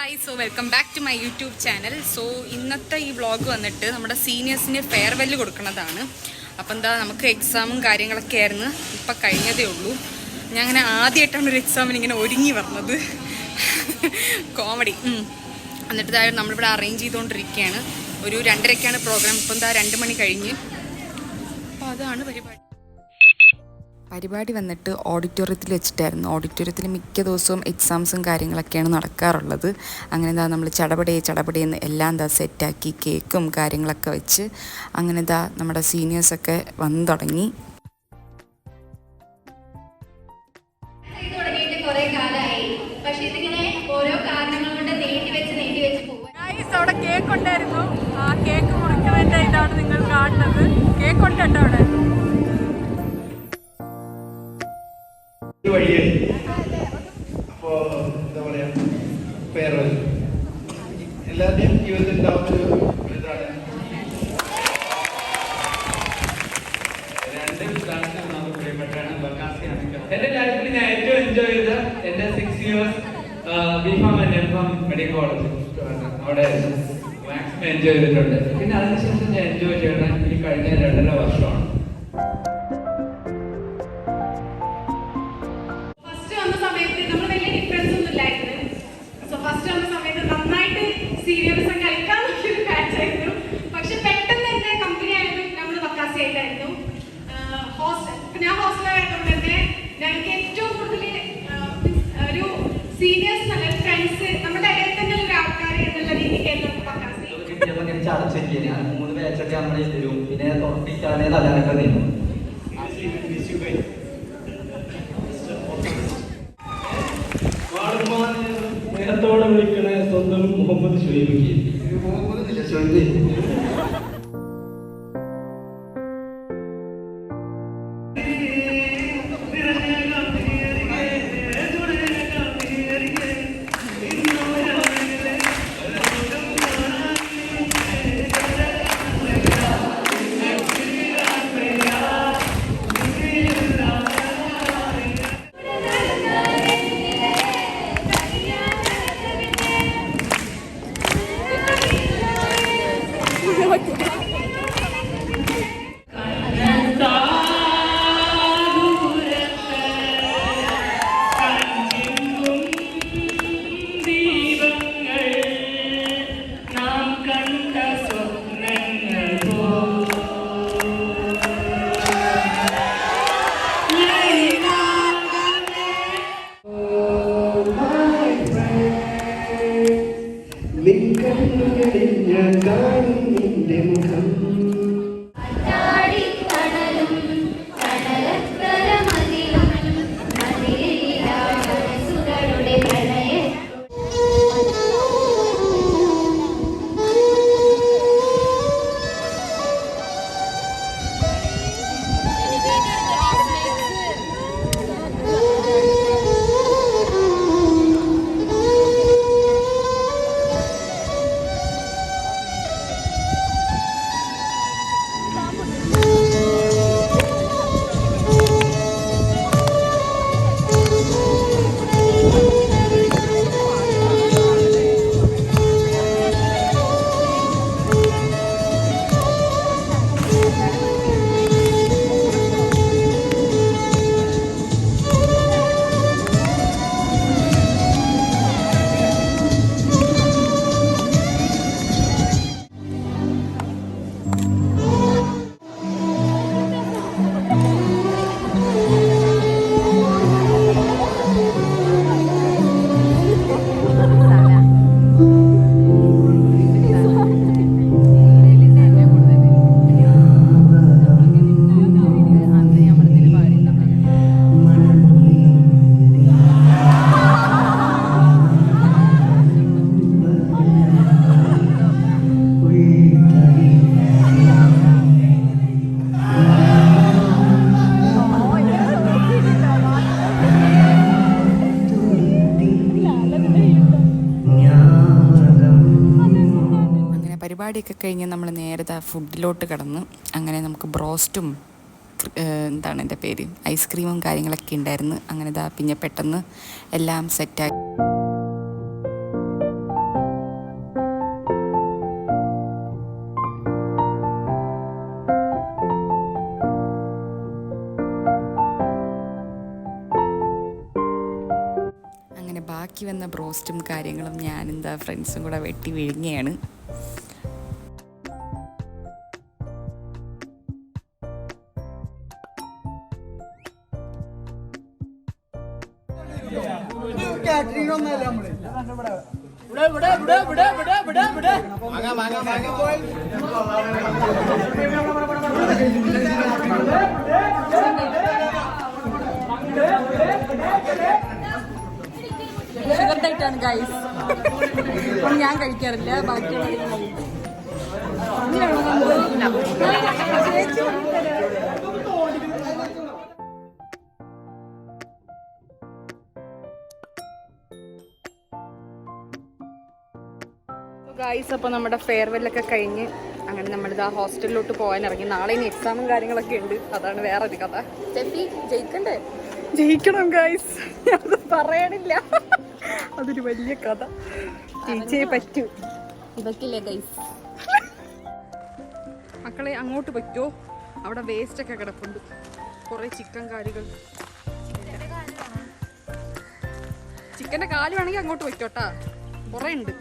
Guys, so welcome back to my YouTube channel. So ഇന്നത്തെ ഈ vlog വന്നിട്ട് നമ്മുടെ സീനിയേഴ്സിന് ഫെയർവെൽ കൊടുക്കുന്നതാണ്. അപ്പം എന്താ, നമുക്ക് എക്സാമും കാര്യങ്ങളൊക്കെ ആയിരുന്നു, ഇപ്പം കഴിഞ്ഞതേ ഉള്ളൂ. ഞാൻ അങ്ങനെ ആദ്യമായിട്ടാണ് ഒരു എക്സാമിന് ഇങ്ങനെ ഒരുങ്ങി വന്നത്. കോമഡി. എന്നിട്ട് നമ്മളിവിടെ അറേഞ്ച് ചെയ്തുകൊണ്ടിരിക്കുകയാണ്. ഒരു 2:30-ക്കാണ് പ്രോഗ്രാം. ഇപ്പം എന്താ 2 മണി കഴിഞ്ഞ്. അപ്പോൾ അതാണ് പരിപാടി വന്നിട്ട് ഓഡിറ്റോറിയത്തിൽ വെച്ചിട്ടായിരുന്നു. ഓഡിറ്റോറിയത്തിൽ മിക്ക ദിവസവും എക്സാംസും കാര്യങ്ങളൊക്കെയാണ് നടക്കാറുള്ളത്. അങ്ങനെ എന്താ നമ്മൾ ചടപടയെന്ന് എല്ലാം എന്താ സെറ്റാക്കി കേക്കും കാര്യങ്ങളൊക്കെ വെച്ച് അങ്ങനെ എന്താ നമ്മുടെ സീനിയേഴ്സൊക്കെ വന്നു തുടങ്ങി. അവിടെ കേക്ക് ഉണ്ടായിരുന്നു. ആ കേക്ക് മുറിക്കുന്നതിൻ്റെ ഇതാണ് നിങ്ങൾ കാണുന്നത്. കേക്ക് ഉണ്ട് അവിടെ. വഴിയായി. അപ്പോ എന്താ പറയാ, ഫെയർവെൽ എല്ലാവരുടെയും ജീവിതത്തിൽ ഉണ്ടാവുന്നൊരു ഇതാണ്. എന്റെ ലൈഫിൽ ഞാൻ ഏറ്റവും എൻജോയ് ചെയ്ത എന്റെ 6 years B Pharm and M Pharm medical college അവിടെ മാക്സിമം എൻജോയ് ചെയ്തിട്ടുണ്ട്. പിന്നെ അതിനുശേഷം ഞാൻ എൻജോയ് ചെയ്യണം ഈ കഴിഞ്ഞ 2.5 വർഷമാണ്. അടച്ചെങ്കിൽ 3 ബാച്ചൊക്കെ നമ്മളെ തരും. പിന്നെ തുറപ്പിക്കാനേ തല്ലാനൊക്കെ തരും. നേരത്തോടെ വിളിക്കണ സ്വന്തം മുഹമ്മദ് ഷുഹൈബ്. പരിപാടിയൊക്കെ കഴിഞ്ഞ് നമ്മൾ നേരത്തെ ഫുഡിലോട്ട് കിടന്ന് അങ്ങനെ നമുക്ക് ബ്രോസ്റ്റും എന്താണ് എൻ്റെ പേര് ഐസ്ക്രീമും കാര്യങ്ങളൊക്കെ ഉണ്ടായിരുന്നു. അങ്ങനെ പിന്നെ പെട്ടെന്ന് എല്ലാം സെറ്റാക്കി. റോസ്റ്റും കാര്യങ്ങളും ഞാനെന്താ ഫ്രണ്ട്സും കൂടെ വെട്ടി വിഴുങ്ങിയാണ്. Sugar ഡയറ്റാണ് guys. ഞാൻ കഴിക്കാറില്ല, ബാക്കിയുള്ള ഗൈസ്. അപ്പോൾ നമ്മുടെ ഫെയർവെല്ലൊക്കെ കഴിഞ്ഞ് അങ്ങനെ നമ്മളിത് ആ ഹോസ്റ്റലിലോട്ട് പോകാൻ ഇറങ്ങി. നാളെ ഇനി എക്സാമും കാര്യങ്ങളൊക്കെ ഉണ്ട്. അതാണ് വേറൊരു കഥ. സ്റ്റെഫി ജയിക്കണ്ടേ? ജയിക്കണം ഗൈസ്, അത് പറയണില്ല. അതൊരു വലിയ കഥ. ജയിച്ചേ പറ്റൂ. ഇതൊക്കെയില്ലേ ഗൈസ്. മക്കളെ അങ്ങോട്ട് പറ്റുമോ? അവിടെ വേസ്റ്റൊക്കെ കിടപ്പുണ്ട്, കുറേ ചിക്കൻ കാലുകൾ. ചിക്കൻ്റെ കാല് വേണമെങ്കിൽ അങ്ങോട്ട് പറ്റോട്ടാ, കുറേ ഉണ്ട്.